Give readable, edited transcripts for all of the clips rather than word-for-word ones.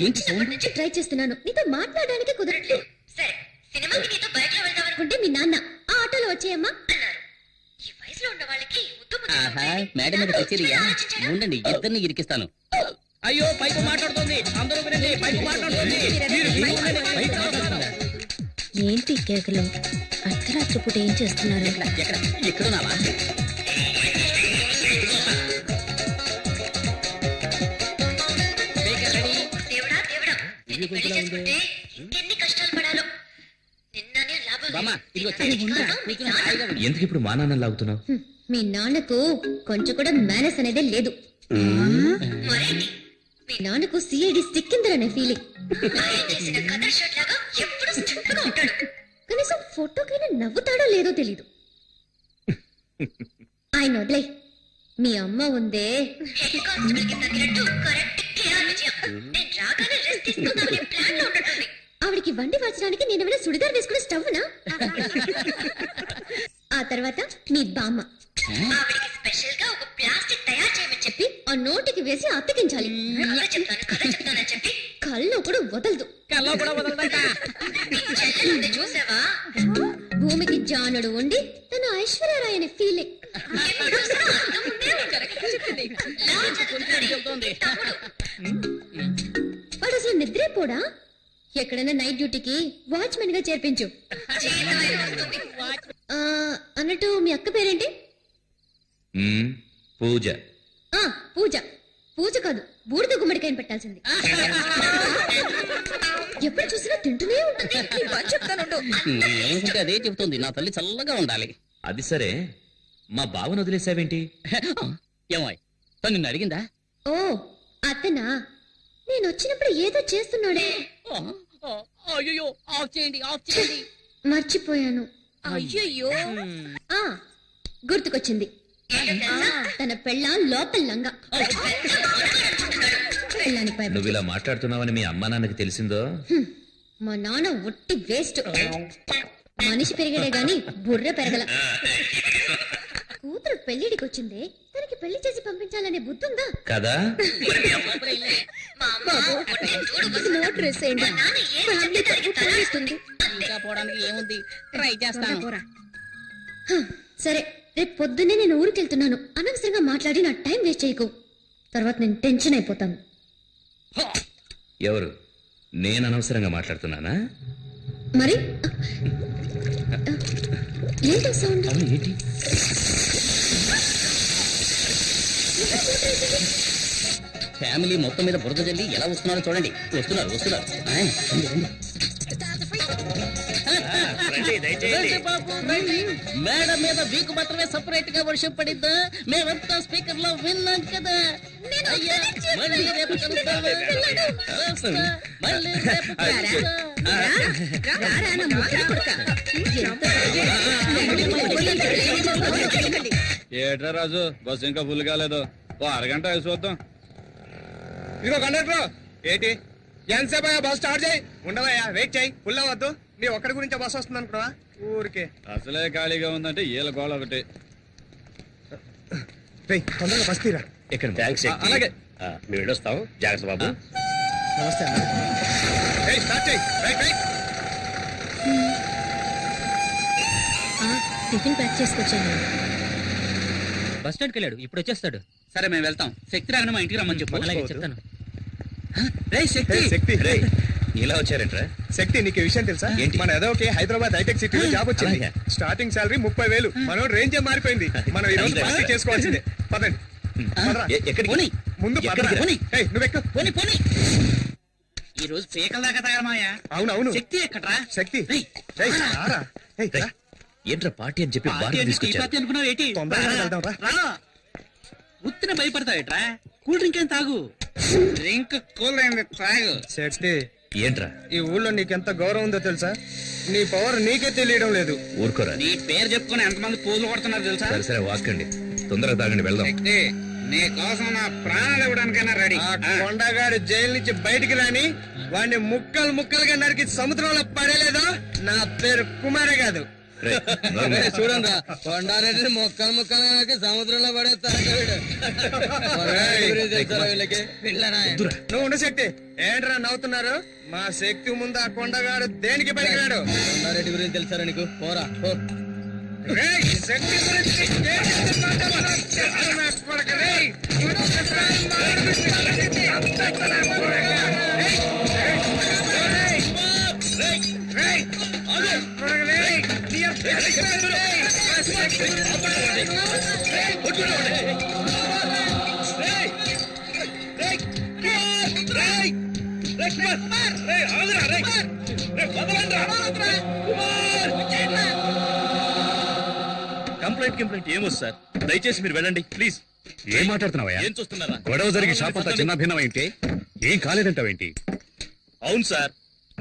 నుంచి ట్రై చేస్తున్నాను, నీతో మాట్లాడడానికి కుదరట్లేదు. సరే, సినిమాకి నీతో బైక్ లో వెళ్దాం అనుకుంటే మీ నాన్న ఆ ఆటోలో వచ్చేయమ్మా అన్నారు. ఈ వయసులో ఉన్న వాళ్ళకి మేడం మీద కచేరియా? ఉండండి, ఇద్దరిని ఇరికిస్తాను. అయ్యో, పైపు మాట్లాడుతుంది, అందరూ వినండి, పైపు మాట్లాడుతుంది. ఏంటి కేకలు? అర్ధరాత్రి పూట ఏం చేస్తున్నారు? ఎక్కడున్నావా? ఎన్ని కష్టాలు పడాలో. ఎందుకు ఇప్పుడు మా నాన్న లాగుతున్నావు? మీ నాన్నకు కొంచెం కూడా మేనస్ అనేదే లేదు. మీ నాన్నకు సిఐడి సిక్కిందరనే ఫీలింగ్. కనీసం ఫోటోకైనా నవ్వుతాడో లేదో తెలీదు. ఆయన వదిలే, మీ అమ్మ ఉందే ఆవిడికి వండి మార్చడానికి నేనేమైనా సుడిదార్ వేసుకునే స్టవ్నా? ఆ తర్వాత మీ బామ్మ ఆవిడికి స్పెషల్ గా ఒక ప్లాస్టిక్ తయారు చేయమని చెప్పి ఆ నోటికి వేసి అతికించాలి. చెప్తానని చెప్పి కళ్ళు కూడా వదలదు. చూసావా, భూమికి జానుడు ఉండి తన ఐశ్వర్యరాయ్ అనే ఫీలింగ్. వాడు అసలు నిద్రేపోడా? ఎక్కడైనా నైట్ డ్యూటీకి వాచ్మెన్ గా చేర్పించు. అన్నట్టు మీ అక్క పేరేంటి? పూజ. పూజ. పూజ కాదు, బూడిద గుమ్మడికాయని పెట్టాల్సింది. ఎప్పుడు చూసినా తింటూనే ఉంటుంది. ఏమనుకుంటే అదే చెబుతుంది, నా తల్లి చల్లగా ఉండాలి. అది సరే, మా బావను వదిలేసావేంటి? ఏమాయ్, తను నిన్ను అడిగిందా? ఓ అతనా? నేను వచ్చినప్పుడు ఏదో చేస్తున్నాడే. అయ్యో, ఆఫ్ చేయండి, ఆఫ్ చేయండి. మర్చిపోయాను. అయ్యో, గుర్తుకొచ్చింది. తన పెళ్ళాం లోపల లంగా. నువ్వు ఇలా మాట్లాడుతున్నావని మీ అమ్మా నాన్నకి తెలిసిందో? మా నాన్న ఒట్టి వేస్ట్. మనిషి పెరిగాడే గాని బుర్ర పెరగల. కూతురు పెళ్లిడికి వచ్చిందే, తనకి పెళ్లి చేసి పంపించాలనే బుద్ధి ఉందా కదా? ఇంకా పోవడానికి ఏముంది, ట్రై చేస్తాను. సరే, రేపు పొద్దున్నే నేను ఊరికెళ్తున్నాను. అనవసరంగా మాట్లాడి నా టైం వేస్ట్ చేయకు, తర్వాత నేను టెన్షన్ అయిపోతాను. ఎవరు? నేను అనవసరంగా మాట్లాడుతున్నానా? మరి ఏంటో సౌండ్? ఏంటి? ఫ్యామిలీ మొత్తం మీద బురద జల్లి ఎలా వస్తున్నారో చూడండి. వస్తున్నారు. మేడం మీద వీకు మాత్రమే సపరేట్ గా వర్షం పడిద్దా? మేమంతా స్పీకర్ లో విన్నాం కదా. అయ్యా, మళ్ళీ రేపు ఏట్రా రాజు, బస్సు ఇంకా ఫుల్ కాలేదు. ఓ అరగంట వేసి చూద్దాం. ఇదిగో కండక్టర్, ఏంటి ఎంతసేపు బస్ స్టార్ట్ చేయి. ఉండవయ్యా, వెయిట్ చేయి. ఫుల్ అవ్వద్దు. నీ ఒక్కడి గురించి బస్ వస్తుంది అనుకున్నావా? ఊరికే అసలే ఖాళీగా ఉందంటే ఏళ్ళ గోళ ఒకటి. తొందరగా బస్ తీరా. అలాగే మేము వెళ్ళొస్తాం. జాగ్రత్త బాబు. నమస్తే. స్టార్ట్ చేయి. Tiffin pack చేసుకొచ్చాను. బస్ స్టాండ్కి వెళ్ళాడు, ఇప్పుడు వచ్చేస్తాడు. సరే, మేము వెళ్తాం. శక్తి రాగానే మా ఇంటికి రమ్మని చెప్పు. అలాగే చెప్తాను. శక్తి ఇలా వచ్చారంట్రా? శక్తి, నీకు విషయం తెలుసా? మన ఏదో హైదరాబాద్ హైటెక్ సిటీలో జాబ్ వచ్చింది. Starting salary 30,000. మనోడు రేంజ్ మారిపోయింది. మనం ఈ రోజు పార్టీ చేసుకోవాల్సిందే. పదండి. ముందు నువ్వెక్కు. ఈ రోజు పీకల దాకా తయారమాయా? అవునవును. శక్తి ఎక్కడ్రా? శక్తి ఏంట్రా పార్టీ అని చెప్పి అనుకున్నావు ఏంటి? ఉత్తిన భయపడతావేట్రా? కూల్ డ్రింక్ ఏం తాగు. డ్రింక్ కూల్ అయింది, తాగు. శక్తి, ఏంట్రా ఈ ఊళ్ళో నీకెంత గౌరవం ఉందో తెలుసా? నీ పవర్ నీకే తెలియడం లేదు. ఊరుకోరా. నీ పేరు చెప్పుకుని ఎంతమంది పూజలు కొడుతున్నారు తెలుసా? సరే వాకండి, తొందరగా తాగండి, వెళ్దాం. నీ కోసం నా ప్రాణాలు ఇవ్వడానికైనా రెడీ. కొండగాడు జైలు నుంచి బయటికి రాని వాడిని ముక్కలుగా నరికి సముద్రంలో పడేలేదో నా పేరు కుమారే కాదు. చూడండి రా కొండారెడ్డి మొక్కలు ముక్కలు సముద్రంలో పడేస్తారు వీళ్ళకి నువ్వు ఉండే శక్తి ఏంట్రా నవ్వుతున్నారు? మా శక్తి ముందు ఆ కొండగాడు దేనికి పనికిరాడు. కొండారెడ్డి గురించి తెలుసారా నీకు? పోరా పో. శక్తి గురించి కంప్లైంట్ ఏమొచ్చు సార్? దయచేసి మీరు వెళ్ళండి ప్లీజ్. ఏం మాట్లాడుతున్నావా? ఏం చూస్తున్నారా? గొడవ జరిగి షాప్ అంతా చిన్న భిన్నమైంటే ఏం కాలేదంటావేంటి? అవును సార్,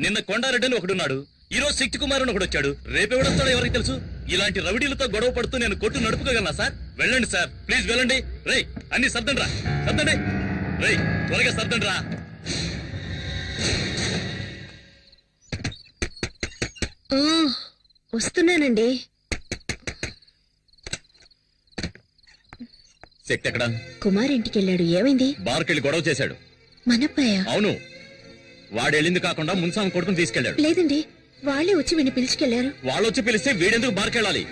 నిన్న కొండారెడ్డి అని ఒకడున్నాడు, ఈ రోజు శక్తి కుమార్ అని ఒకడు వచ్చాడు, రేపెవడొస్తాడో ఎవరికి తెలుసు? ఇలాంటి రౌడీలతో గొడవ పడుతూ నేను కొట్టు నడుపుకోగలనా సార్? వెళ్ళండి సార్ ప్లీజ్ వెళ్ళండి. రేయ్ అన్ని సర్దండి రా, సర్దండి. రేయ్ త్వరగా సర్దండి రా. వస్తున్నానండి. శక్తి ఎక్కడ? కుమార్ ఇంటికి వెళ్ళాడు. ఏమైంది? బార్కెళ్ళి గొడవ చేశాడు. మనప్పయ్య? అవును, వాడెళ్ళింది కాకుండా మున్సాం కొడుకుని తీసుకెళ్లాడు. లేదండి, వాళ్ళే వచ్చి వీడిని పిలుచుకెళ్లారు. వాళ్ళు వచ్చి పిలిస్తే వీడెందుకు బార్కెళ్ళాలి?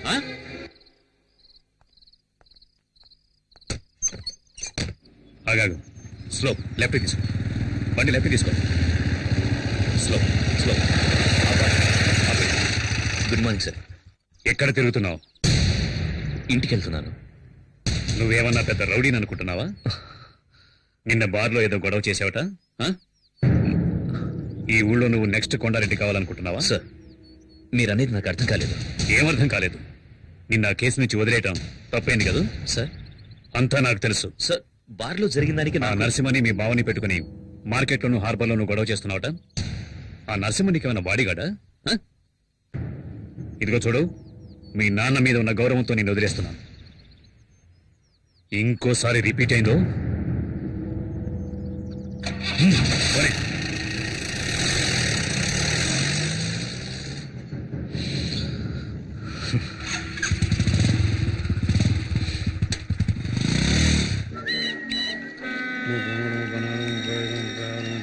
ఆగాగు. స్లో, లెఫ్ట్ తీసుకో. బండి లెఫ్ట్ తీసుకో. Slow slow. Good morning sir. ఎక్కడ తిరుగుతున్నావు? ఇంటికి వెళ్తున్నాను. నువ్వేమన్నా పెద్ద రౌడీని అనుకుంటున్నావా? నిన్న బార్లో ఏదో గొడవ చేసావట. ఈ ఊళ్ళో నువ్వు నెక్స్ట్ కొండారెడ్డి కావాలనుకుంటున్నావా? సార్ మీరనేది నాకు అర్థం కాలేదు. ఏమర్థం కాలేదు? నిన్న ఆ కేసు నుంచి వదిలేయటం తప్పైంది కదా? సార్ అంతా నాకు తెలుసు. సార్ బార్లో జరిగిన దానికి ఆ నరసింహని మీ బావని పెట్టుకుని మార్కెట్లోను హార్బర్లోను గొడవ చేస్తున్నావట. ఆ నరసింహనికి ఏమైనా బాడీగాడా? ఇదిగో చూడు, మీ నాన్న మీద ఉన్న గౌరవంతో నేను వదిలేస్తున్నాను. ఇంకోసారి రిపీట్ అయిందో పోనీ.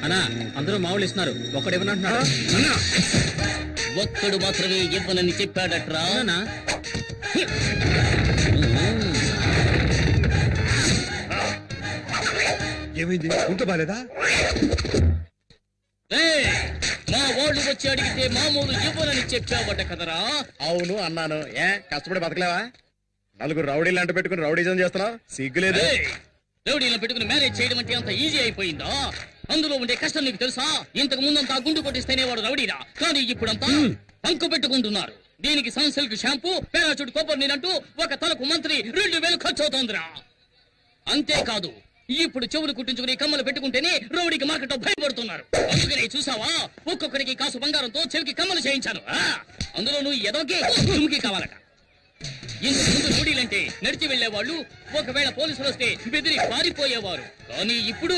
అన్నా అందరూ మామూలు ఇస్తున్నారు, ఒక్కడేమనంటున్నాడు? ఒక్కడు మాత్రమే ఇవ్వనని చెప్పాడట్రా. ఏమైంది? ఉంట బాలేదా? మా వాళ్ళు వచ్చి అడిగితే మామూలు ఇవ్వనని చెప్పావట కదరా? అవును అన్నాను. కష్టపడి బతకలేవా? నలుగురు రౌడీలు అంట పెట్టుకుని రౌడీజం చేస్తున్నావు, సిగ్గులేదు? రౌడీలను పెట్టుకుని మ్యారేజ్ చేయడం అంటే అంత ఈజీ అయిపోయిందా? అందులో ఉండే కష్టం నీకు తెలుసా? ఇంతకు ముందంతా గుండు కొట్టిస్తేనే వాడు రౌడీరా, కానీ ఇప్పుడంతా పంకు పెట్టుకుంటున్నారు. దీనికి సన్సిల్క్ షాంపూ, పారాచూట్ కొబ్బరి నీరంటూ ఒక తలకు మంత్రి 2000 ఖర్చు అవుతోందిరా. అంతేకాదు, ఇప్పుడు చెవులు కుట్టించుకుని కమ్మలు పెట్టుకుంటేనే రౌడీకి మార్కెట్ లో భయపడుతున్నారు. అందుకనే చూసావా, ఒక్కొక్కరికి కాసు బంగారంతో చెవికి కమ్మలు చేయించాను. అందులో నువ్వు ఎదోకి తుమ్కి కావాలట. ఇంతకు ముందు రౌడీలంటే నడిచి వెళ్లేవాళ్ళు, ఒకవేళ పోలీసులు వస్తే బెదిరి పారిపోయేవారు. కానీ ఇప్పుడు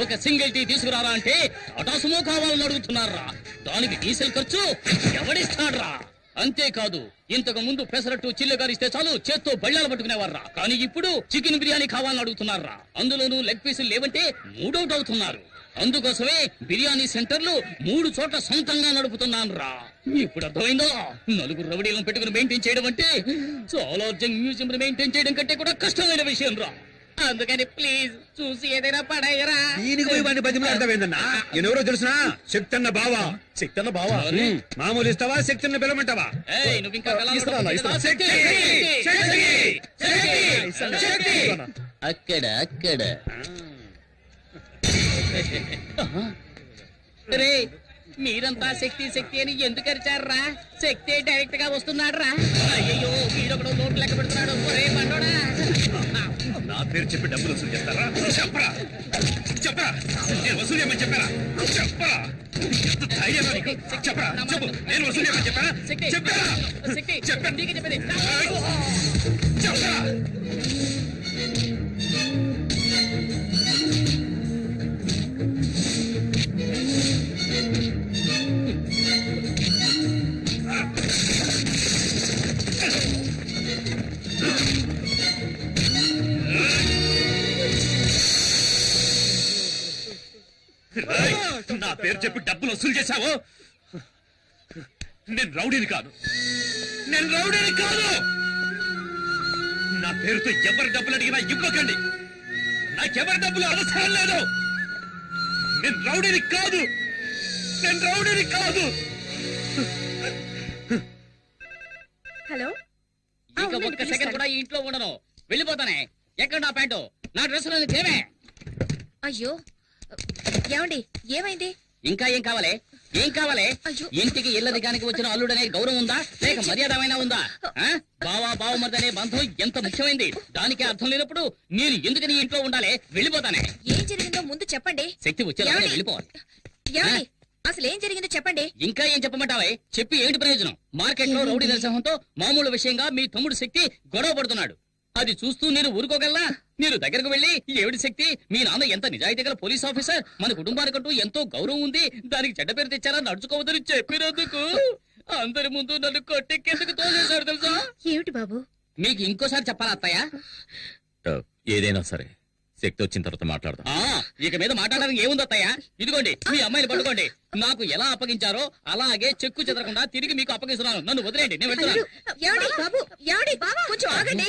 ఒక సింగిల్ టీ తీసుకురారా అంటే టాటా సుమో కావాలని అడుగుతున్నారా. దానికి డీజిల్ ఖర్చు ఎవడిస్తాడ్రా? అంతేకాదు, ఇంతకు ముందు పెసరట్టు చిల్లుగారిస్తే చాలు చేత్తో బళ్ళాలు పట్టుకునేవారా, కానీ ఇప్పుడు చికెన్ బిర్యానీ కావాలని అడుగుతున్నారా. అందులోనూ లెగ్ పీసులు లేవంటే మూడౌట్ అవుతున్నారు. అందుకోసమే బిర్యానీ సెంటర్లు 3 చోట్ల సొంతంగా నడుపుతున్నాను రా. ఇప్పుడు అర్థమైందో? నలుగురు రౌడీలను పెట్టుకుని మెయింటైన్ చేయడం అంటే చాలా మ్యూజియం మెయింటైన్ చేయడం కంటే కూడా కష్టమైన విషయం రా. అందుకని ప్లీజ్ చూసి ఏదైనా పడాయరా. దీనికి పోయి వాడిని బతిమలాడతావేందన్నా? ఎవరో తెలుసునా? శక్తన్న బావా. శక్తన్న బావా? మామూలు ఇస్తావా? శక్తన్న పిలవమంటావా? నువ్వు ఇంకా అక్కడ అక్కడ రే, మీరంతా శక్తి శక్తి అని ఎందుకు అరిచారా? శక్తి డైరెక్ట్ గా వస్తున్నాడు రా. అయ్యో, వీడొకడు నోట్ లెక్క పెడుతున్నాడు. ఒరే బండోడా, నా పేరు చెప్పి డబ్బులు వసూలు చేస్తారా? చెప్పరా చెప్పరా, నేను వసూలు చేయమని చెప్పారా? చెప్పరా, ధైర్యం నీకు? చెప్పరా, చెప్పు, నేను వసూలు చేయమని చెప్పారా? చెప్పారా? చెప్పాను, నీకే చెప్పేది. చెప్పరా. నా పేరు చెప్పి డబ్బులు వసూలు చేశావు. నేను రౌడీని కాదు, నేను రౌడీని కాదు. నా పేరుతో ఎవరి డబ్బులు అడిగినా ఇవ్వకండి. నాకెవరి డబ్బులు అవసరం లేదు. నేను రౌడీని కాదు, నేను రౌడీని కాదు. హలో, ఇక ఒక్క సెకండ్ కూడా ఈ ఇంట్లో ఉండను. వెళ్ళిపోతానే. ఎక్కడ నా ప్యాంటు, నా డ్రెస్ తేవే. అయ్యో ఏమండి, ఏమైంది? ఇంకా ఏం కావాలి? ఏం కావాలి? ఇంటికి ఇల్లదిగానికి వచ్చిన అల్లుడనే గౌరవం ఉందా, లేక మర్యాదమైనా ఉందా? బావా బావమర్దనే బంధం ఎంత ముఖ్యమైంది. దానికి అర్థం లేనప్పుడు నేను ఎందుకని ఇంట్లో ఉండాలి? వెళ్ళిపోతానే. ఏం జరిగిందో ముందు చెప్పండి. శక్తి వచ్చేలా వెళ్ళిపోవాలి. అసలు ఏం జరిగిందో చెప్పండి. ఇంకా ఏం చెప్పమంటావే? చెప్పి ఏమిటి ప్రయోజనం? మార్కెట్ లో రౌడీ నరసింహంతో మామూలు విషయంగా మీ తమ్ముడు శక్తి గొడవ పడుతున్నాడు. అది చూస్తూ నేను ఊరుకోగలనా? మీరు దగ్గరకు వెళ్ళి, ఏమిటి శక్తి, మీ నాన్న ఎంత నిజాయితీ గల పోలీస్ ఆఫీసర్, మన కుటుంబానికంటూ ఎంతో గౌరవం ఉంది, దానికి చెడ్డ పేరు తెచ్చారా, నడుచుకోవద్దని చెప్పినందుకు అందరి ముందు నన్ను కొట్టెక్కేందుకు తోసేశాడు తెలుసా? ఏమిటి బాబు? మీకు ఇంకోసారి చెప్పాలా అత్తయ్య? ఏదైనా సరే శక్తి వచ్చిన తర్వాత మాట్లాడదాం. ఇక మీద మాట్లాడడానికి ఏముంది అత్తయ్య? ఇదిగోండి మీ అమ్మాయిని పట్టుకోండి. నాకు ఎలా అప్పగించారో అలాగే చెక్కు చెదరకుండా తిరిగి మీకు అప్పగిస్తున్నాను. నన్ను వదిలేండి, నేను వెళ్తున్నాను. కొంచెం ఆగండి.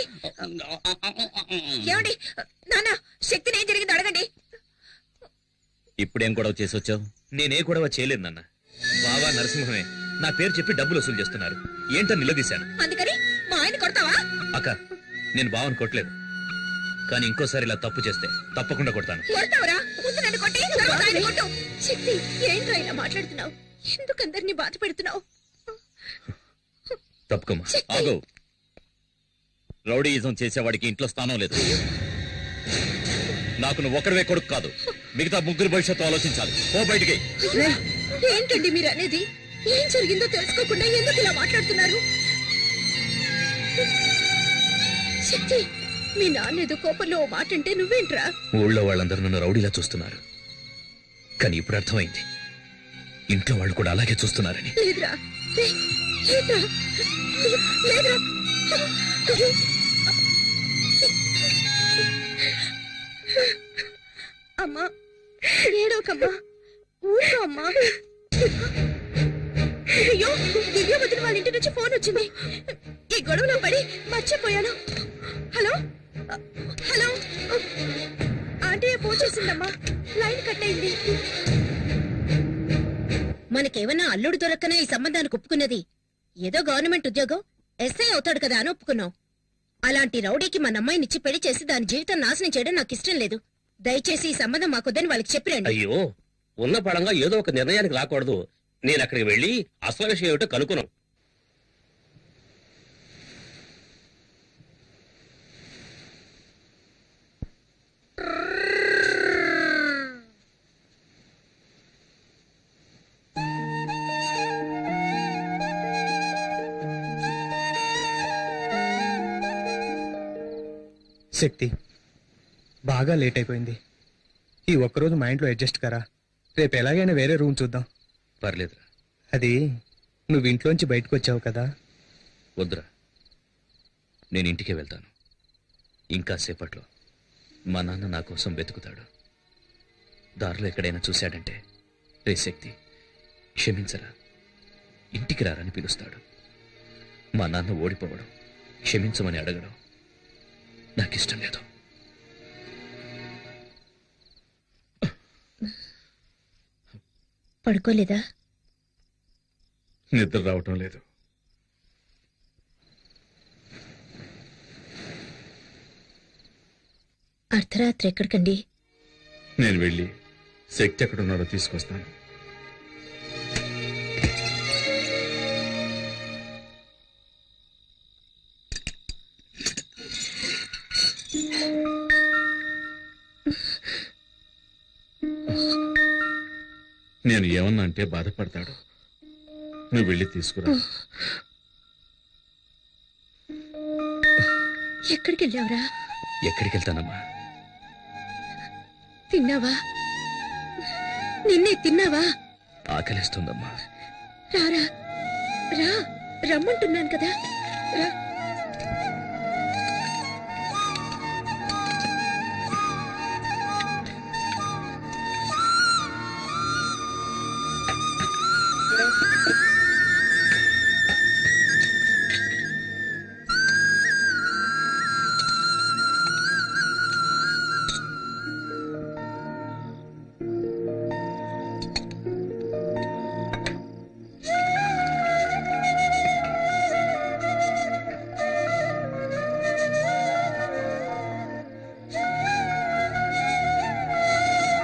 ఏమండి నాన్న, శక్తిని ఏం జరిగిందో అడగండి. ఇప్పుడేం గొడవ చేసి వచ్చావు? నేనే గొడవ చేయలేదు నాన్న. బావా నరసింహమే నా పేరు చెప్పి డబ్బులు వసూలు చేస్తున్నారు. ఏంటో నిలదీశాను. అందుకని మా ఆయన కొడతావా? అక్క, నేను బావని కొట్టలేదు, కానీ ఇంకోసారి ఇలా తప్పు చేస్తే తప్పకుండా కొడతాను. శక్తి, ఏంట్రా ఇలా మాట్లాడుతున్నావు? ఎందుకు అందరినీ బాధ పెడుతున్నావు? తప్పుకోమా. ఆగో, రౌడీయిజం చేసేవాడికి ఇంట్లో స్థానం లేదు. నాకు నువ్వు ఒక్కడవే కొడుకు కాదు, మిగతా ముగ్గురు భవిష్యత్తు ఆలోచించాలి. ఓ బయటికి. ఏంటండి మీరు అనేది? ఏం జరిగిందో తెలుసుకోకుండా ఎందుకు ఇలా మాట్లాడుతున్నారు? శక్తి, మీ నాన్న ఏదో కోపంలో ఓ మాట అంటే నువ్వేంట్రా? ఊళ్ళో వాళ్ళందరూ నన్ను రౌడీలా చూస్తున్నారు, కానీ ఇప్పుడు అర్థమైంది ఇంట్లో వాళ్ళు కూడా అలాగే చూస్తున్నారని. లేదురా, లేదురా. అమ్మా, ఏడోకమ్మా, ఊరుకో అమ్మా. అయ్యో, దివ్య వదిన వాళ్ళ ఇంటి నుంచి ఫోన్ వచ్చింది. ఈ గొడవలో పడి మర్చిపోయాను. హలో హలో, ఆంటీ ఫోన్ చేసిందమ్మా, లైన్ కట్ అయింది. మనకేమన్నా అల్లుడు దొరక్కనే ఈ సంబంధానికి ఒప్పుకున్నది? ఏదో గవర్నమెంట్ ఉద్యోగం, ఎస్ఐ అవుతాడు కదా అని ఒప్పుకున్నాం. అలాంటి రౌడీకి మన అమ్మాయినిచ్చి పెళ్లి చేసి దాని జీవితం నాశనం చేయడం నాకు ఇష్టం లేదు. దయచేసి ఈ సంబంధం మాకొద్దని వాళ్ళకి చెప్పిరండి. అయ్యో, ఉన్న పడంగా ఏదో ఒక నిర్ణయానికి రాకూడదు. నేను అక్కడికి వెళ్లి అసలు విషయం ఏమిటో కనుక్కున్నాం. శక్తి, బాగా లేట్ అయిపోయింది. ఈ ఒక్కరోజు మా ఇంట్లో అడ్జస్ట్ కరా. రేపు ఎలాగైనా వేరే రూమ్ చూద్దాం. పర్లేదురా. అది నువ్వు ఇంట్లోంచి బయటకు వచ్చావు కదా. వద్దురా, నేను ఇంటికే వెళ్తాను. ఇంకా సేపట్లో మా నాన్న నా కోసం వెతుకుతాడు. దారిలో ఎక్కడైనా చూశాడంటే, రే శక్తి క్షమించరా, ఇంటికి రారని పిలుస్తాడు. మా నాన్న ఓడిపోవడం, క్షమించమని అడగడం నాకిష్టం లేదు. పడుకోలేదా? నిద్ర రావటం లేదు. అర్ధరాత్రి ఎక్కడికండి? నేను వెళ్ళి శక్తి ఎక్కడున్నాడో తీసుకొస్తాను. నేను ఏమన్నా అంటే బాధపడతాడు. నువ్వు వెళ్ళి తీసుకురా. ఎక్కడికి వెళ్ళావురా? ఎక్కడికి వెళ్తానమ్మా? తిన్నావా? నిన్నే తిన్నావా? ఆకలిస్తుందమ్మా. రారా, రా, రమ్మంటున్నాను కదా, రా.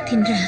తినరా